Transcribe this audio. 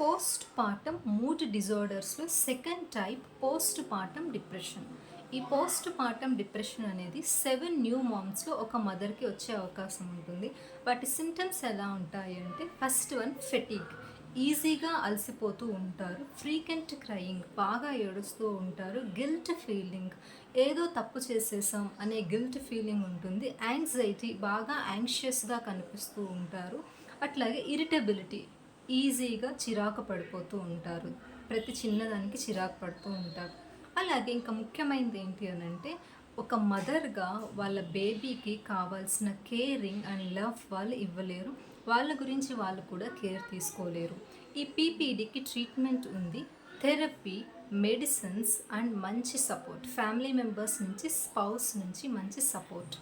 Post partum mood డిజార్డర్స్లో second type postpartum depression. ఈ postpartum depression అనేది 7 new మామ్స్లో ఒక మదర్కి వచ్చే అవకాశం ఉంటుంది. వాటి సిమ్టమ్స్ ఎలా ఉంటాయి అంటే, ఫస్ట్ వన్ ఫెటీగ్, ఈజీగా అలసిపోతూ ఉంటారు, ఫ్రీక్వెంట్ క్రయింగ్, బాగా ఏడుస్తూ ఉంటారు, గిల్ట్ ఫీలింగ్, ఏదో తప్పు చేసేసాం అనే గిల్ట్ ఫీలింగ్ ఉంటుంది, యాంగ్జైటీ, బాగా యాంగ్షియస్గా కనిపిస్తూ ఉంటారు, అట్లాగే ఇరిటబిలిటీ, ఈజీగా చిరాకు పడిపోతూ ఉంటారు, ప్రతి చిన్నదానికి చిరాకు పడుతూ ఉంటారు. అలాగే ఇంకా ముఖ్యమైనది ఏంటి అని అంటే, ఒక మదర్గా వాళ్ళ బేబీకి కావాల్సిన కేరింగ్ అండ్ లవ్ వాళ్ళు ఇవ్వలేరు, వాళ్ళ గురించి వాళ్ళు కూడా కేర్ తీసుకోలేరు. ఈ పీపీడీకి ట్రీట్మెంట్ ఉంది, థెరపీ, మెడిసిన్స్ అండ్ మంచి సపోర్ట్, ఫ్యామిలీ మెంబర్స్ నుంచి, స్పౌస్ నుంచి మంచి సపోర్ట్.